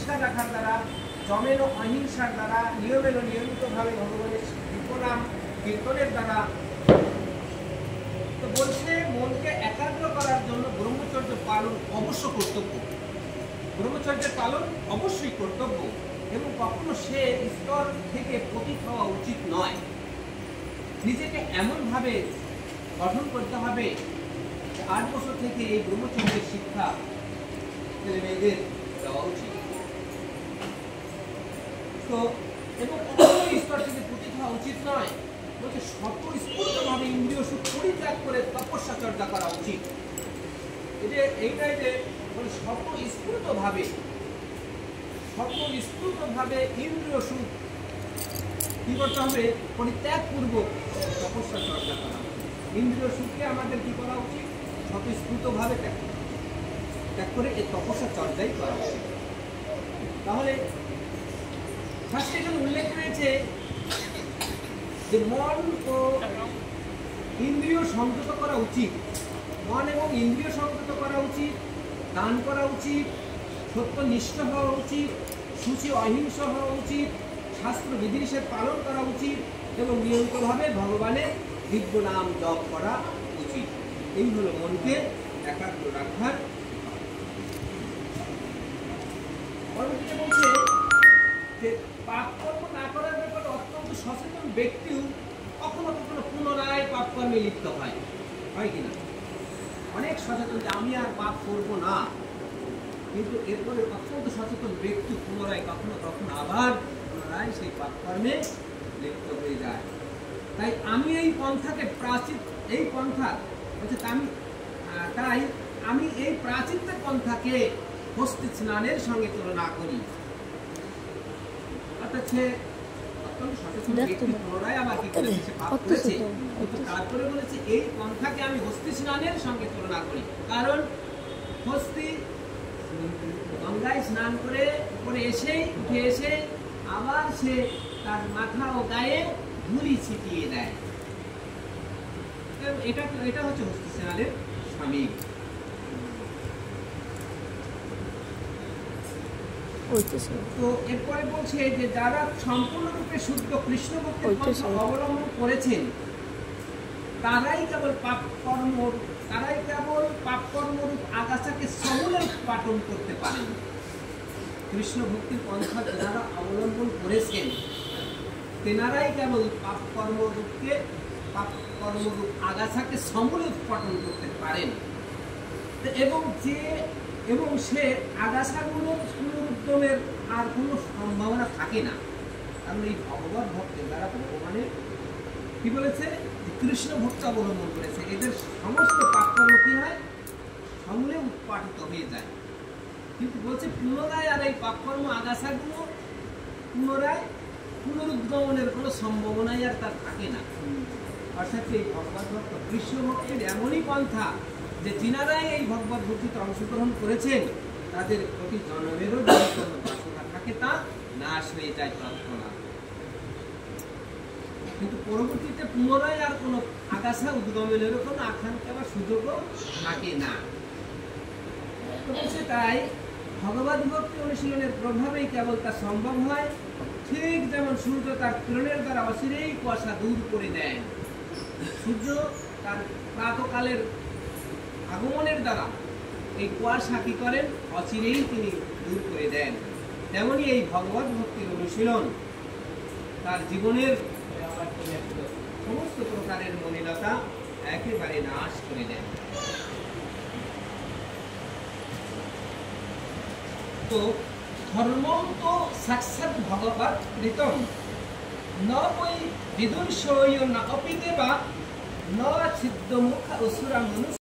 প্রতিষ্ঠা রাখার দ্বারা, জমেন অহিংসার দ্বারা, নিয়মেন নিয়মিতভাবে ভগবানের বিপ্রনাম কীর্তনের দ্বারা। তো বলছে মনকে একাগ্র করার জন্য ব্রহ্মচর্য পালন অবশ্য কর্তব্য। ব্রহ্মচর্যের পালন অবশ্যই কর্তব্য এবং কখনো সে স্তর থেকে পতিত হওয়া উচিত নয়। নিজেকে এমনভাবে গঠন করতে হবে 8 বছর থেকে এই ব্রহ্মচর্যের শিক্ষা ছেলে মেয়েদের দেওয়া উচিত। তো এবং কখনো স্তর থেকে পতিত হওয়া উচিত নয়। বলছে স্বতঃস্ফূর্তভাবে ইন্দ্রিয় সুখ পরিত্যাগ করে তপস্যা চর্চা করা উচিত। এইটাই যে স্বতঃস্ফূর্তভাবে ইন্দ্রিয় সুখ কি করতে হবে? পরিত্যাগ পূর্বক তপস্যা চর্চা করা। ইন্দ্রিয় সুখকে আমাদের কি করা উচিত? স্বতঃস্ফূর্তভাবে ত্যাগ করে এই তপস্যা চর্চাই করা উচিত। তাহলে শাস্ত্রে এখানে উল্লেখ রয়েছে যে মন ও ইন্দ্রিয় সংযত করা উচিত। মন এবং ইন্দ্রিয় সংযত করা উচিত, দান করা উচিত, সত্যনিষ্ঠ হওয়া উচিত, সূচি অহিংস হওয়া উচিত, শাস্ত্র বিধিনিষেধ পালন করা উচিত এবং নিয়মিতভাবে ভগবানের দিব্য নাম জপ করা উচিত। এই হলো মনকে একাগ্র রাখার। পরবর্তীতে বলছে যে পাপ কর্ম না করার ব্যাপারে অত্যন্ত সচেতন ব্যক্তিও কখনো কখনো পুনরায় পাপ কর্মে লিপ্ত হয় কিনা? অনেক সচেতন যে আমি আর পাপ করবো না, কিন্তু এরপরে অত্যন্ত সচেতন ব্যক্তি পুনরায় কখনো কখনো আবার পুনরায় সেই পাপ কর্মে লিপ্ত হয়ে যায়। তাই আমি এই পন্থাকে এই পন্থা বলছে তাই আমি এই প্রাচিত্য পন্থাকে হস্তি স্নানের সঙ্গে তুলনা করি। অর্থাৎ সে অত্যন্ত সচেতন ব্যক্তি পুনরায় আবার কি করেছে? সে পাপ করেছে, কিন্তু তারপরে বলেছে এই পন্থাকে আমি হস্তি স্নানের সঙ্গে তুলনা করি। কারণ হস্তি গঙ্গায় স্নান করে উপরে উঠে এসে আবার সে তার মাথা ও গায়ে ধুলি ছিটিয়ে দেয়। এটা হচ্ছে হস্তি স্নানের স্বামী। তো এরপরে বলছে যে যারা সম্পূর্ণরূপে শুদ্ধ কৃষ্ণ ভক্তির পন্থা অবলম্বন করেছেন তারাই কেবল পাপ কর্মরূপ আগাছাকে সমূলে উৎপাটন করতে পারেন। কৃষ্ণ ভক্তির পন্থা যারা অবলম্বন করেছেন তেনারাই কেবল পাপ কর্মরূপ আগাছাকে সমূলে উৎপাটন করতে পারেন। এবং সে আগাছাগুলো পুনরুদ্যমের আর কোনো সম্ভাবনা থাকে না। কারণ এই ভগবত ভক্তের দ্বারা ভগবানের কি বলেছে? কৃষ্ণ ভক্তি অবলম্বন করেছে, এদের সমস্ত পাপকর্ম কি হয়? সমূলে উৎপাটিত হয়ে যায়। কিন্তু বলছে পুনরায় আর এই পাপকর্ম আগাছাগুলো পুনরায় পুনরুদ্গমনের কোনো সম্ভাবনাই আর তার থাকে না। অর্থাৎ এই ভগবত ভক্ত কৃষ্ণ ভক্তির এমনই পন্থা যে যিনারাই এই ভগবত ভক্তিতে অংশগ্রহণ করেছেন তাদের প্রতি জন্মেরও যদি কোনো বাসনা থাকে তা নাশ হয়ে যায় তৎক্ষণাৎ। কিন্তু পরবর্তীতে পুনরায় আর কোনো আগাছা উদ্গমনেরও কোনো আকাঙ্ক্ষা বা সুযোগও থাকে না। তাই ভগবত ভক্তি অনুশীলনের প্রভাবেই কেবল তা সম্ভব হয়। ঠিক যেমন সূর্য তার কিরণের দ্বারা অচিরেই কুয়াশা দূর করে দেয়। সূর্য তার প্রাতকালের আগমনের দ্বারা এই কুয়াশা কি করেন? অচিরেই তিনি দূর করে দেন। তেমনি এই ভগবত ভক্তির অনুশীলন তার জীবনের সমস্ত প্রকারের মলিনতা একেবারে নাশ করে দেন। তো ধর্মম তো সাক্ষাৎ ভগবৎ কৃতম ন বৈ বিদুর্ষয় ন অপি দেবা ন ছিদ্র মুখ অসুরা মনুষ্য